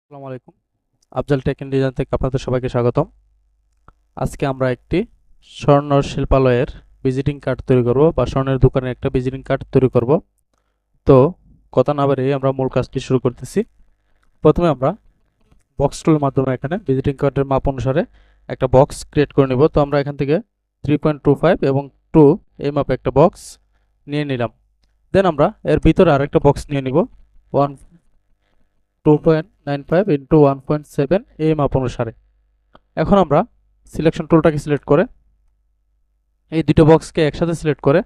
আসসালামু আলাইকুম। Afzal tech and design থেকে আপনাদের সবাইকে স্বাগতম। আজকে আমরা একটি স্বর্ণ শিল্পালয়ের ভিজিটিং কার্ড তৈরি করব বা স্বর্ণের দোকানের একটা ভিজিটিং কার্ড তৈরি করব। তো কথা না বাড়িয়ে আমরা মূল কাজটি শুরু করতেছি। প্রথমে আমরা বক্স টুলের মাধ্যমে এখানে ভিজিটিং কার্ডের মাপ অনুসারে একটা বক্স ক্রিয়েট করে নিব। তো আমরা এখান থেকে 3.25 এবং 2 এই মাপে একটা বক্স নিয়ে নিলাম। দেন আমরা এর ভিতরে আরেকটা বক্স নিয়ে নিব 2.95 ইন্টু 1.7 এই মাপ অনুসারে। এখন আমরা সিলেকশন টুলটাকে সিলেক্ট করে এই দুটো বক্সকে একসাথে সিলেক্ট করে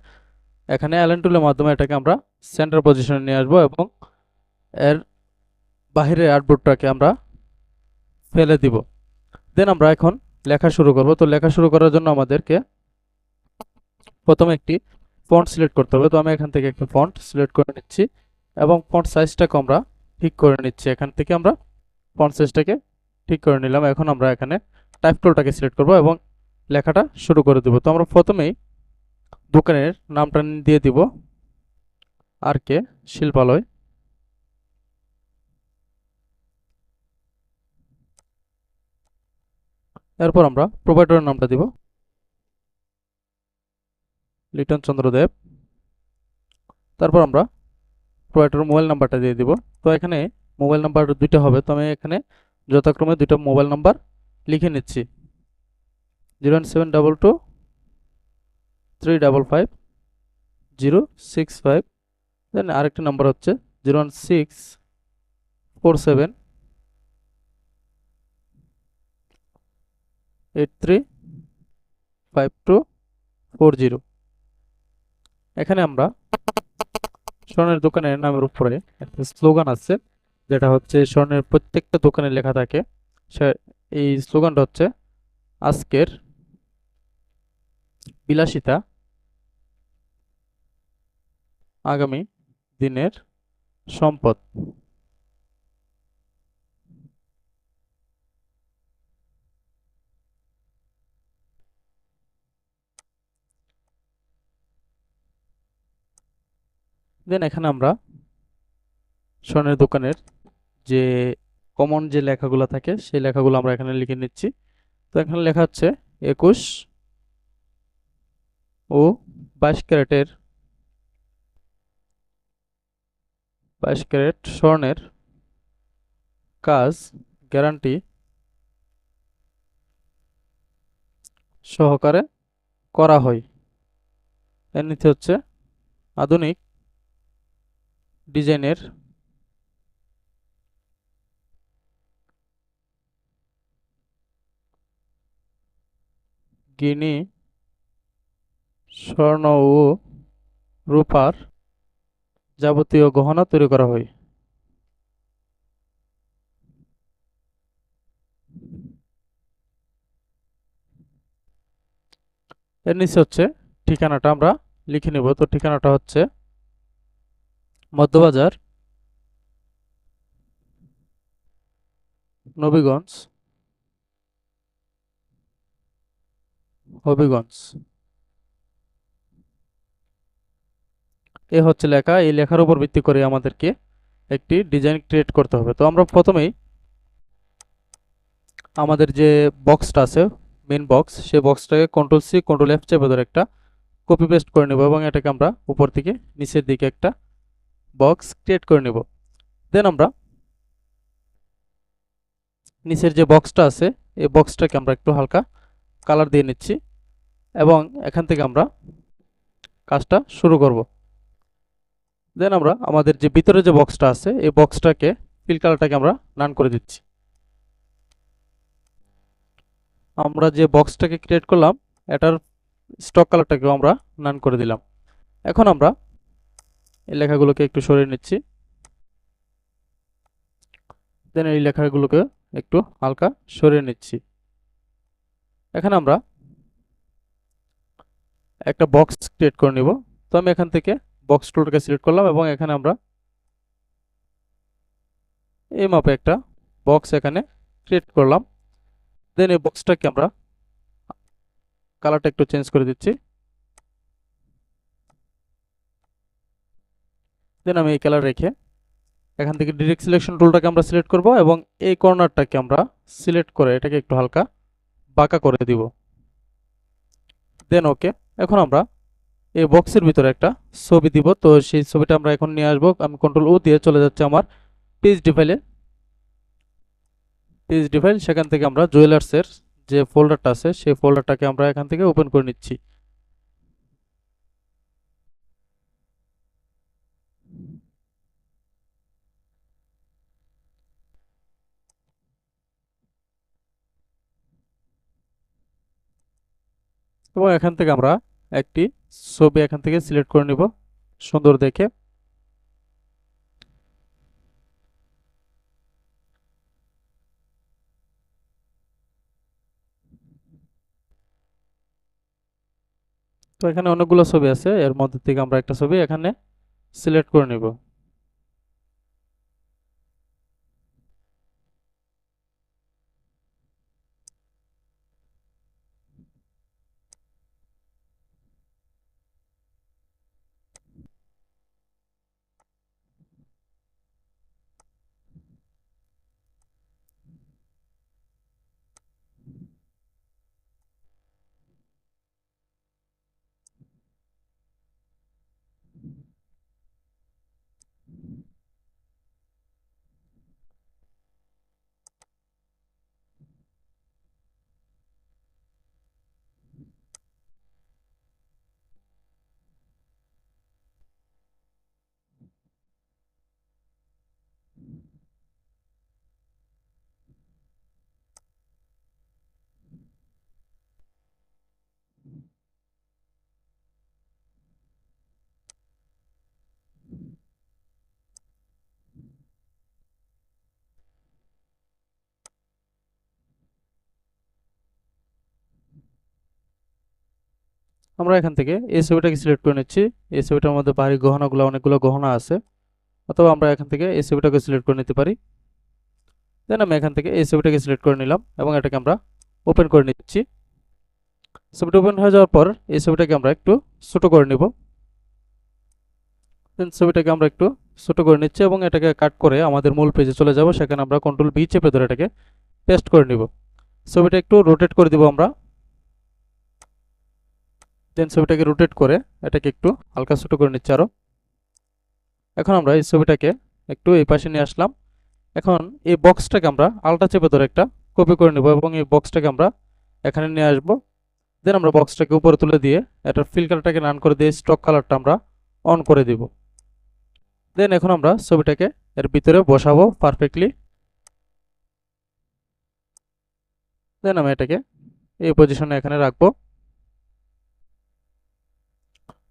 এখানে অ্যালাইন টুলের মাধ্যমে এটাকে আমরা সেন্টার পজিশনে নিয়ে আসবো এবং এর বাহিরের আর্টবোর্ডটাকে আমরা ফেলে দিব। দেন আমরা এখন লেখা শুরু করব। তো লেখা শুরু করার জন্য আমাদেরকে প্রথমে একটি ফন্ট সিলেক্ট করতে হবে। তো আমি এখান থেকে একটা ফন্ট সিলেক্ট করে নিচ্ছি এবং ফন্ট সাইজটাকে আমরা ঠিক করে নিচ্ছি। এখান থেকে আমরা ফন্ট সাইজটাকে ঠিক করে নিলাম। এখন আমরা এখানে টাইপ টুলটাকে সিলেক্ট করব এবং লেখাটা শুরু করে দেব। তো আমরা প্রথমেই দোকানের নামটা দিয়ে দিব আর কে শিল্পালয়। এরপর আমরা প্রোভাইডারের নামটা দিব লিটন চন্দ্র দেব। তারপর আমরা প্রোভাইডারের মোবাইল নাম্বারটা দিয়ে দিব। তো এখানে মোবাইল নাম্বার দুইটা হবে, তো আমি এখানে যথাক্রমে দুইটা মোবাইল নাম্বার লিখে নিচ্ছি 01722 355 065। দেন আরেকটা নাম্বার হচ্ছে 01647835240। এখানে আমরা স্বর্ণের দোকানের নামের উপরে একটা স্লোগান আছে, যেটা হচ্ছে স্বর্ণের প্রত্যেকটা দোকানে লেখা থাকে। এই স্লোগানটা হচ্ছে আজকের বিলাসিতা আগামী দিনের সম্পদ। দেন এখানে আমরা স্বর্ণের দোকানের যে কমন যে লেখাগুলো থাকে সেই লেখাগুলো আমরা এখানে লিখে নিচ্ছি। তো এখানে লেখা হচ্ছে 21 ও 22 ক্যারেটের 22 ক্যারেট স্বর্ণের কাজ গ্যারান্টি সহকারে করা হয়। এর নিচে হচ্ছে আধুনিক ডিজাইনের গিনি স্বর্ণ ও রূপার যাবতীয় গহনা তৈরি করা হয়। এর নিচে হচ্ছে ঠিকানাটা আমরা লিখে নেব। তো ঠিকানাটা হচ্ছে মধ্যবাজার, নবীগঞ্জ, হবিগঞ্জ। এ হচ্ছে লেখা। এই লেখার উপর ভিত্তি করে আমাদেরকে একটি ডিজাইন ক্রিয়েট করতে হবে। তো আমরা প্রথমেই আমাদের যে বক্সটা আছে মেন বক্স, সেই বক্সটাকে কন্ট্রোল-সি কন্ট্রোল-এফ চেপে ধরে একটা কপি পেস্ট করে নেব এবং এটাকে আমরা উপর থেকে নিচের দিকে একটা বক্স ক্রিয়েট করে নেব। দেন আমরা নিচের যে বক্সটা আছে এই বক্সটাকে আমরা একটু হালকা কালার দিয়ে নিচ্ছি এবং এখান থেকে আমরা কাজটা শুরু করব। দেন আমরা আমাদের যে ভিতরে যে বক্সটা আছে এই বক্সটাকে ফিল কালারটাকে আমরা নান করে দিচ্ছি। আমরা যে বক্সটাকে ক্রিয়েট করলাম এটার স্টক কালারটাকেও আমরা নান করে দিলাম। এখন আমরা এই লেখাগুলোকে একটু সরিয়ে নিচ্ছি। দেন এই লেখাগুলোকে একটু হালকা সরিয়ে নিচ্ছি। এখানে আমরা একটা বক্স ক্রিয়েট করে নিব। তো আমি এখান থেকে বক্স টুলটাকে সিলেক্ট করলাম এবং এখানে আমরা এই মাপে একটা বক্স এখানে ক্রিয়েট করলাম। দেন এই বক্সটাকে আমরা কালারটা একটু চেঞ্জ করে দিচ্ছি। দেন আমি এই কালার রেখে এখান থেকে ডিরেক্ট সিলেকশন টুলটাকে আমরা সিলেক্ট করব এবং এই কর্নারটাকে আমরা সিলেক্ট করে এটাকে একটু হালকা বাঁকা করে দিব। দেন ওকে। এখন আমরা এই বক্সের ভিতরে একটা ছবি দিব, তো সেই ছবিটা আমরা এখন নিয়ে আসবো। আমি কন্ট্রোল ও দিয়ে চলে যাচ্ছে আমার পিএইচডি ফাইলে। পিএইচডি ফাইল, সেখান থেকে আমরা জুয়েলার্সের যে ফোল্ডারটা আছে সেই ফোল্ডারটাকে আমরা এখান থেকে ওপেন করে নিচ্ছি। এবং এখান থেকে আমরা একটি ছবি এখান থেকে সিলেক্ট করে নিব সুন্দর দেখে। তো এখানে অনেকগুলো ছবি আছে, এর মধ্যে থেকে আমরা একটা ছবি এখানে সিলেক্ট করে নিব। আমরা এখান থেকে এই ছবিটাকে সিলেক্ট করে নিচ্ছি। এই ছবিটার মধ্যে বাড়ি গহনাগুলো অনেকগুলো গহনা আছে, অথবা আমরা এখান থেকে এই ছবিটাকে সিলেক্ট করে নিতে পারি। দেন আমি এখান থেকে এই ছবিটাকে সিলেক্ট করে নিলাম এবং এটাকে আমরা ওপেন করে নিচ্ছি। ছবিটা ওপেন হয়ে যাওয়ার পর এই ছবিটাকে আমরা একটু ছোট করে নিব। দেন ছবিটাকে আমরা একটু ছোট করে নিচ্ছি এবং এটাকে কাট করে আমাদের মূল পেজে চলে যাব। সেখানে আমরা কন্ট্রোল বি চেপে ধরে এটাকে পেস্ট করে নিব। ছবিটা একটু রোটেট করে দিব আমরা। দেন ছবিটাকে রোটেট করে এটাকে একটু হালকা ছোট করে নিচ্ছি আরো। এখন আমরা এই ছবিটাকে একটু এই পাশে নিয়ে আসলাম। এখন এই বক্সটাকে আমরা আলটা চেপে ধরে একটা কপি করে নেব এবং এই বক্সটাকে আমরা এখানে নিয়ে আসব। দেন আমরা বক্সটাকে উপরে তুলে দিয়ে এটার ফিল কালারটাকে রান করে দিয়ে স্টক কালারটা আমরা অন করে দিব। দেন এখন আমরা ছবিটাকে এর ভিতরে বসাবো পারফেক্টলি। দেন আমি এটাকে এই পজিশনে এখানে রাখবো।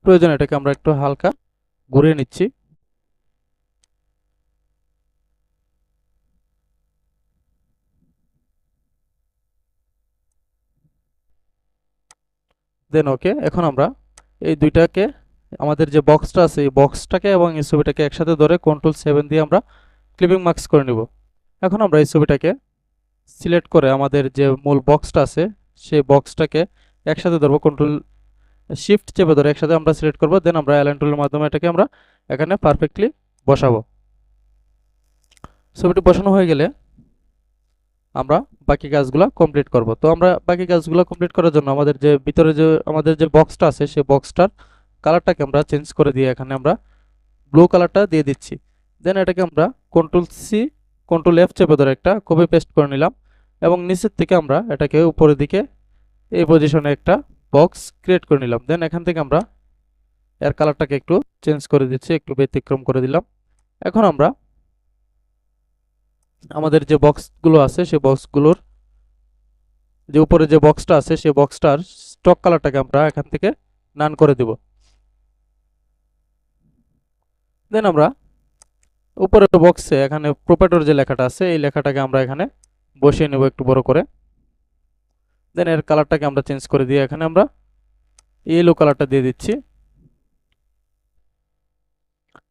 প্রয়োজন এটাকে আমরা একটু হালকা ঘুরিয়ে নিচ্ছি। দেন ওকে। এখন আমরা এই দুইটাকে আমাদের যে বক্সটা আছে এই বক্সটাকে এবং এই ছবিটাকে একসাথে ধরে কন্ট্রোল 7 দিয়ে আমরা ক্লিপিং মার্কস করে নিব। এখন আমরা এই ছবিটাকে সিলেক্ট করে আমাদের যে মূল বক্সটা আছে সেই বক্সটাকে একসাথে ধরবো, কন্ট্রোল শিফট চেপে ধরে একসাথে আমরা সিলেক্ট করব। দেন আমরা অ্যালাইন টুলের মাধ্যমে এটাকে আমরা এখানে পারফেক্টলি বসাবো। ছবিটি বসানো হয়ে গেলে আমরা বাকি কাজগুলো কমপ্লিট করব। তো আমরা বাকি কাজগুলো কমপ্লিট করার জন্য আমাদের যে ভিতরে যে আমাদের যে বক্সটা আছে সেই বক্সটার কালারটাকে আমরা চেঞ্জ করে দিয়ে এখানে আমরা ব্লু কালারটা দিয়ে দিচ্ছি। দেন এটাকে আমরা কন্ট্রোল-C কন্ট্রোল-F চেপে ধরে একটা কপি পেস্ট করে নিলাম এবং নিচের থেকে আমরা এটাকে উপরের দিকে এই পজিশনে একটা বক্স ক্রিয়েট করে নিলাম। দেন এখান থেকে আমরা এর কালারটাকে একটু চেঞ্জ করে দিচ্ছি, একটু ব্যতিক্রম করে দিলাম। এখন আমরা আমাদের যে বক্সগুলো আছে সেই বক্সগুলোর যে উপরে যে বক্সটা আছে সেই বক্সটার স্টক কালারটাকে আমরা এখান থেকে নান করে দিব। দেন আমরা উপরের বক্সে এখানে প্রোপাইটর যে লেখাটা আছে এই লেখাটাকে আমরা এখানে বসিয়ে নেব একটু বড় করে। দেন এর কালারটাকে আমরা চেঞ্জ করে দিয়ে এখানে আমরা ইয়েলো কালারটা দিয়ে দিচ্ছি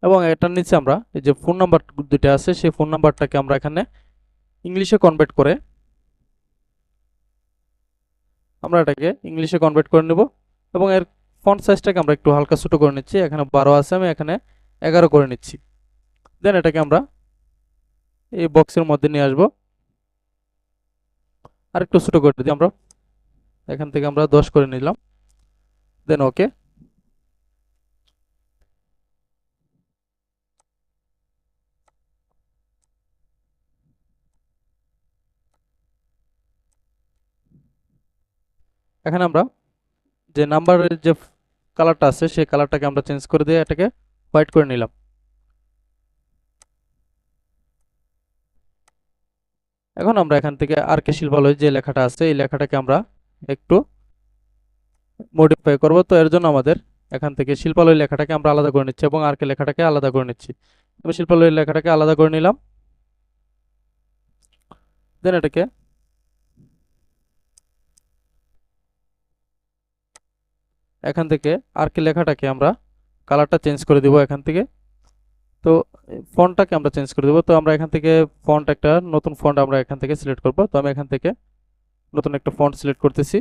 এবং এটার নিচে আমরা এই যে ফোন নাম্বার দুটো আছে সেই ফোন নাম্বারটাকে আমরা এখানে ইংলিশে কনভার্ট করে আমরা এটাকে ইংলিশে কনভার্ট করে নেব এবং এর ফন্ট সাইজটাকে আমরা একটু হালকা ছোট করে নিচ্ছি। এখানে 12 আছে, আমি এখানে 11 করে নিচ্ছি। দেন এটাকে আমরা এই বক্সের মধ্যে নিয়ে আসবো, আর একটু ছোট করে দিই আমরা। এখান থেকে আমরা 10 করে নিলাম, দেন ওকে। এখানে আমরা যে নাম্বারের যে কালারটা আছে সেই কালারটাকে আমরা চেঞ্জ করে দিয়ে এটাকে হোয়াইট করে নিলাম। এখন আমরা এখান থেকে আর কে শিল্পালয় যে লেখাটা আছে এই লেখাটাকে আমরা একটু মডিফাই করব। তো এর জন্য আমাদের এখান থেকে শিল্পালয় লেখাটাকে আমরা আলাদা করে নিচ্ছি এবং আর কে লেখাটাকে আলাদা করে নিচ্ছি। আমি শিল্পালয় লেখাটাকে আলাদা করে নিলাম, দেন এটাকে এখান থেকে আর কে লেখাটাকে আমরা কালারটা চেঞ্জ করে দিব এখান থেকে। তো ফন্টটাকে আমরা চেঞ্জ করে দেবো। তো আমরা এখান থেকে ফন্ট একটা নতুন ফন্ট আমরা এখান থেকে সিলেক্ট করব। তো আমি এখান থেকে নতুন একটা ফন্ট সিলেক্ট করতেছি।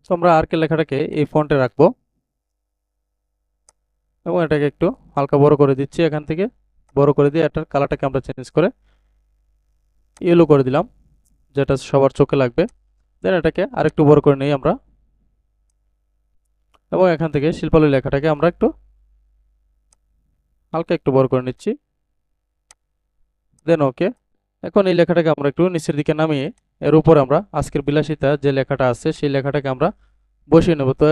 তো আমরা আর কে লেখাটাকে এই ফন্টে রাখবো এবং এটাকে একটু হালকা বড় করে দিচ্ছি। এখান থেকে বড় করে দিয়ে এটার কালারটাকে আমরা চেঞ্জ করে ইয়েলো করে দিলাম, যেটা সবার চোখে লাগবে। দেন এটাকে আরেকটু বড় করে নিই আমরা এবং এখান থেকে শিল্পালয় লেখাটাকে আমরা একটু হালকা একটু বড় করে নিচ্ছি, দেন ওকে। এখন এই লেখাটাকে আমরা একটু নিচের দিকে নামিয়ে এর উপর আমরা আজকের বিলাসিতা যে লেখাটা আছে সেই লেখাটাকে আমরা বসিয়ে নেব। তো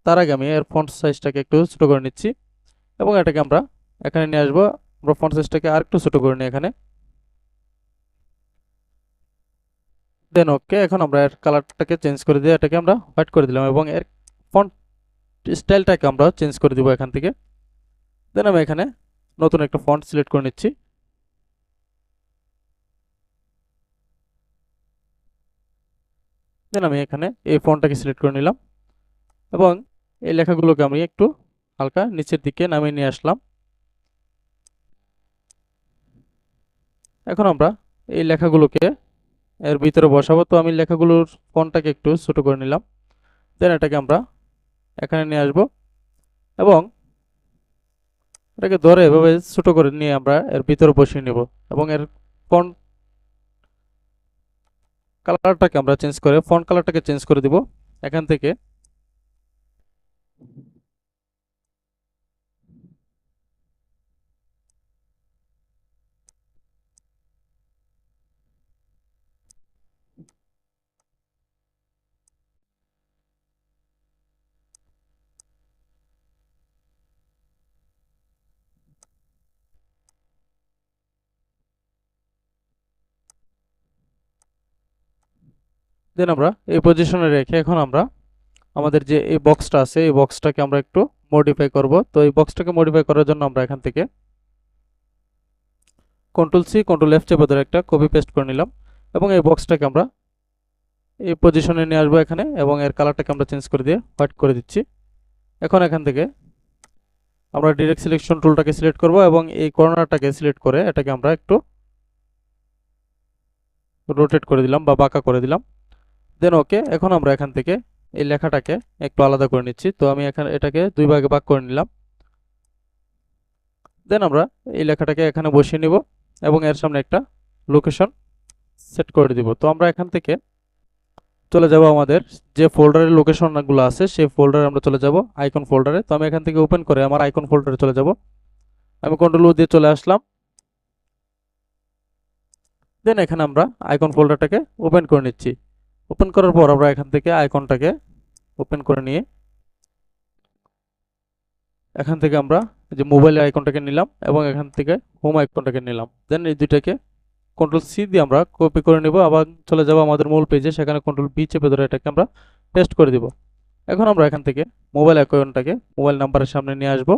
তার আগে আমি এর ফন্ট সাইজটাকে একটু ছোট করে নিচ্ছি এবং এটাকে আমরা এখানে নিয়ে আসবো। আমরা ফন্ট সাইজটাকে আর একটু ছোট করে নিই এখানে, দেন ওকে। এখন আমরা এর কালারটাকে চেঞ্জ করে দিয়ে এটাকে আমরা হোয়াইট করে দিলাম এবং এর ফন্ট স্টাইলটাকে আমরা চেঞ্জ করে দিব এখান থেকে। দেন আমি এখানে নতুন একটা ফন্ট সিলেক্ট করে নিচ্ছি, দেন আমি এখানে এই ফন্টটাকে সিলেক্ট করে নিলাম এবং এই লেখাগুলোকে আমি একটু হালকা নিচের দিকে নামিয়ে নিয়ে আসলাম। এখন আমরা এই লেখাগুলোকে এর ভিতরে বসাবো। তো আমি লেখাগুলোর ফন্টটাকে একটু ছোট করে নিলাম, দেন এটাকে আমরা এখানে নিয়ে আসবো এবং এটাকে ধরে এভাবে ছোট করে নিয়ে আমরা এর ভিতরে বসিয়ে নেব এবং এর ফন্ট কালারটাকে আমরা চেঞ্জ করে ফন্ট কালারটাকে চেঞ্জ করে দিব এখান থেকে। দেন আমরা এই পজিশনে রেখে এখন আমরা আমাদের যে এই বক্সটা আছে এই বক্সটাকে আমরা একটু মডিফাই করব। তো এই বক্সটাকে মডিফাই করার জন্য আমরা এখান থেকে কন্ট্রোল সি কন্ট্রোল এফ চেপে ধরে একটা কপি পেস্ট করে নিলাম এবং এই বক্সটাকে আমরা এই পজিশনে নিয়ে আসবো এখানে এবং এর কালারটাকে আমরা চেঞ্জ করে দিয়ে হোয়াইট করে দিচ্ছি। এখন এখান থেকে আমরা ডিরেক্ট সিলেকশন টুলটাকে সিলেক্ট করব এবং এই কর্নারটাকে সিলেক্ট করে এটাকে আমরা একটু রোটেট করে দিলাম বা বাঁকা করে দিলাম, দেন ওকে। এখন আমরা এখান থেকে এই লেখাটাকে একটু আলাদা করে নিচ্ছি। তো আমি এখানে এটাকে দুই ভাগে ভাগ করে নিলাম, দেন আমরা এই লেখাটাকে এখানে বসিয়ে নিব এবং এর সামনে একটা লোকেশন সেট করে দিব। তো আমরা এখান থেকে চলে যাব আমাদের যে ফোল্ডারের লোকেশনগুলো আছে সেই ফোল্ডারে আমরা চলে যাব আইকন ফোল্ডারে। তো আমি এখান থেকে ওপেন করে আমার আইকন ফোল্ডারে চলে যাব। আমি কন্ট্রোল ও দিয়ে চলে আসলাম, দেন এখানে আমরা আইকন ফোল্ডারটাকে ওপেন করে নিচ্ছি। ওপেন করার পর আমরা এখান থেকে আইকনটাকে ওপেন করে নিয়ে এখান থেকে আমরা যে মোবাইলের আইকনটাকে নিলাম এবং এখান থেকে হোম আইকনটাকে নিলাম, দেন এই দুইটাকে কন্ট্রোল সি দিয়ে আমরা কপি করে নেব। আবার চলে যাব আমাদের মূল পেজে, সেখানে কন্ট্রোল ভি চেপে ধরে এটাকে আমরা পেস্ট করে দিব। এখন আমরা এখান থেকে মোবাইল আইকনটাকে মোবাইল নাম্বারের সামনে নিয়ে আসব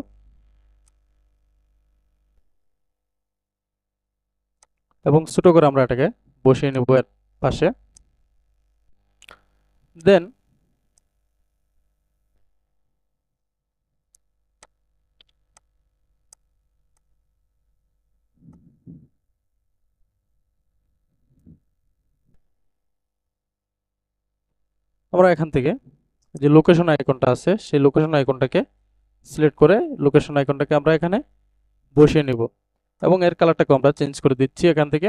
এবং ছোট করে আমরা এটাকে বসিয়ে নেব এর পাশে। দেন আমরা এখান থেকে যে লোকেশন আইকনটা আছে সেই লোকেশন আইকনটাকে সিলেক্ট করে লোকেশন আইকনটাকে আমরা এখানে বসিয়ে নিব এবং এর কালারটাকে আমরা চেঞ্জ করে দিচ্ছি এখান থেকে।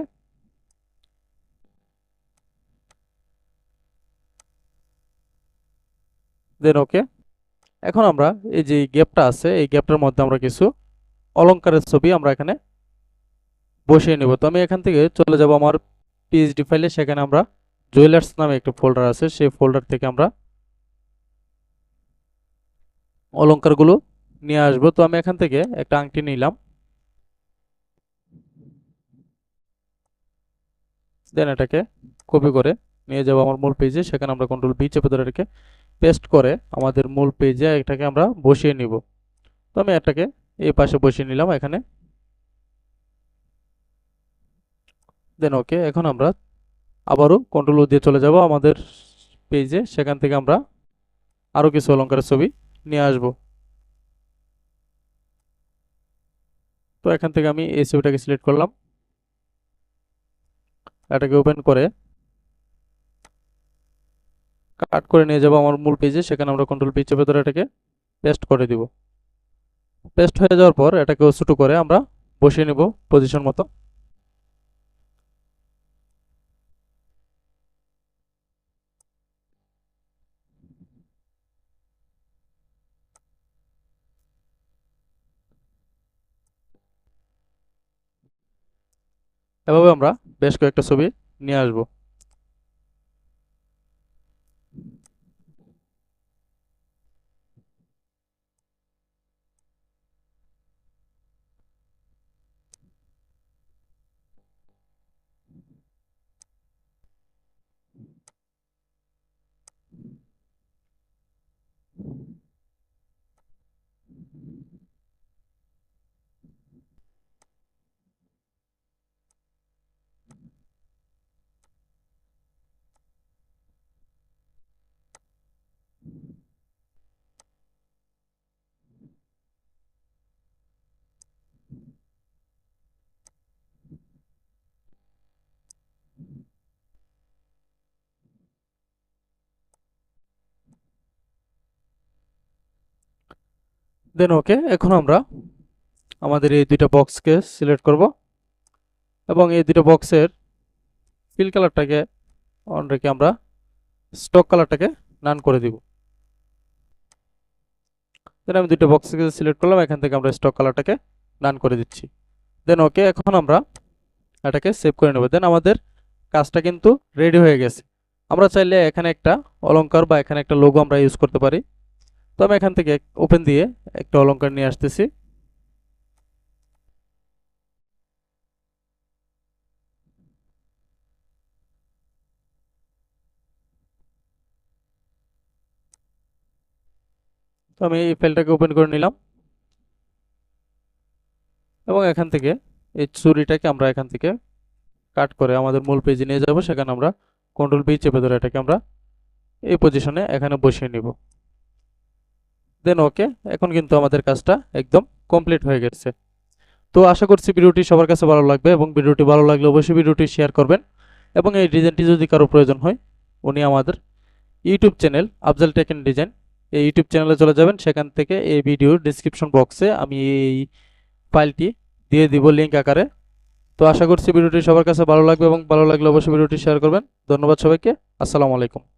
দেন ওকে। এখন আমরা এই যে গ্যাপটা আছে এই গ্যাপটার মধ্যে আমরা কিছু অলংকারের ছবি আমরা এখানে বসিয়ে নেব। তো আমি এখান থেকে চলে যাব আমার পিএইচডি ফাইলে, সেখানে আমরা জুয়েলার্স নামে একটা ফোল্ডার আছে, সেই ফোল্ডার থেকে আমরা অলংকারগুলো নিয়ে আসবো। তো আমি এখান থেকে একটা আংটি নিলাম, দেন এটাকে কপি করে নিয়ে যাব আমার মূল পেজে, সেখানে আমরা কন্ট্রোল ভি চেপে ধরে এটাকে পেস্ট করে আমাদের মূল পেজে এটাকে আমরা বসিয়ে নিব। তো আমি এটাকে এই পাশে বসিয়ে নিলাম এখানে, দেন ওকে। এখন আমরা আবারও কন্ট্রোল ও দিয়ে চলে যাব আমাদের পেজে, সেখান থেকে আমরা আরও কিছু অলংকারের ছবি নিয়ে আসব। তো এখান থেকে আমি এই ছবিটাকে সিলেক্ট করলাম, এটাকে ওপেন করে কাট করে নিয়ে যাব আমার মূল পেজে, সেখানে আমরা কন্ট্রোল পি চেপে ধরে এটাকে পেস্ট করে দিব। পেস্ট হয়ে যাওয়ার পর এটাকে ছোট করে আমরা বসিয়ে নেব পজিশন মতো। এভাবে আমরা বেশ কয়েকটা ছবি নিয়ে আসব। দেন ওকে। এখন আমরা আমাদের এই দুইটা বক্সকে সিলেক্ট করব এবং এই দুটো বক্সের ফিল কালারটাকে অন রেখে আমরা স্টক কালারটাকে নান করে দিব। দেন আমি দুটো বক্সকে সিলেক্ট করলাম, এখান থেকে আমরা স্টক কালারটাকে নান করে দিচ্ছি। দেন ওকে। এখন আমরা এটাকে সেভ করে নেব। দেন আমাদের কাজটা কিন্তু রেডি হয়ে গেছে। আমরা চাইলে এখানে একটা অলংকার বা এখানে একটা লোগো আমরা ইউজ করতে পারি। তো আমি এখান থেকে ওপেন দিয়ে একটা অলংকার নিয়ে আসতেছি। তো আমি এই ফাইলটাকে ওপেন করে নিলাম এবং এখান থেকে এই ছুরিটাকে আমরা এখান থেকে কাট করে আমাদের মূল পেজে নিয়ে যাব, সেখানে আমরা কন্ট্রোল পি চেপে ধরে এটাকে আমরা এই পজিশনে এখানে বসিয়ে নিব। দেন ওকে। এখন কিন্তু আমাদের কাজটা একদম কমপ্লিট হয়ে গেছে। তো আশা করছি ভিডিওটি সবার কাছে ভালো লাগবে এবং ভিডিওটি ভালো লাগলে অবশ্যই ভিডিওটি শেয়ার করবেন এবং এই ডিজাইনটি যদি কারো প্রয়োজন হয় উনি আমাদের YouTube channel Afzal tech and design, এই ইউটিউব চ্যানেলে চলে যাবেন, সেখান থেকে এই ভিডিওর ডিসক্রিপশন বক্সে আমি এই ফাইলটি দিয়ে দিব লিঙ্ক আকারে। তো আশা করছি ভিডিওটি সবার কাছে ভালো লাগবে এবং ভালো লাগলে অবশ্যই ভিডিওটি শেয়ার করবেন। ধন্যবাদ সবাইকে। আসসালামু আলাইকুম।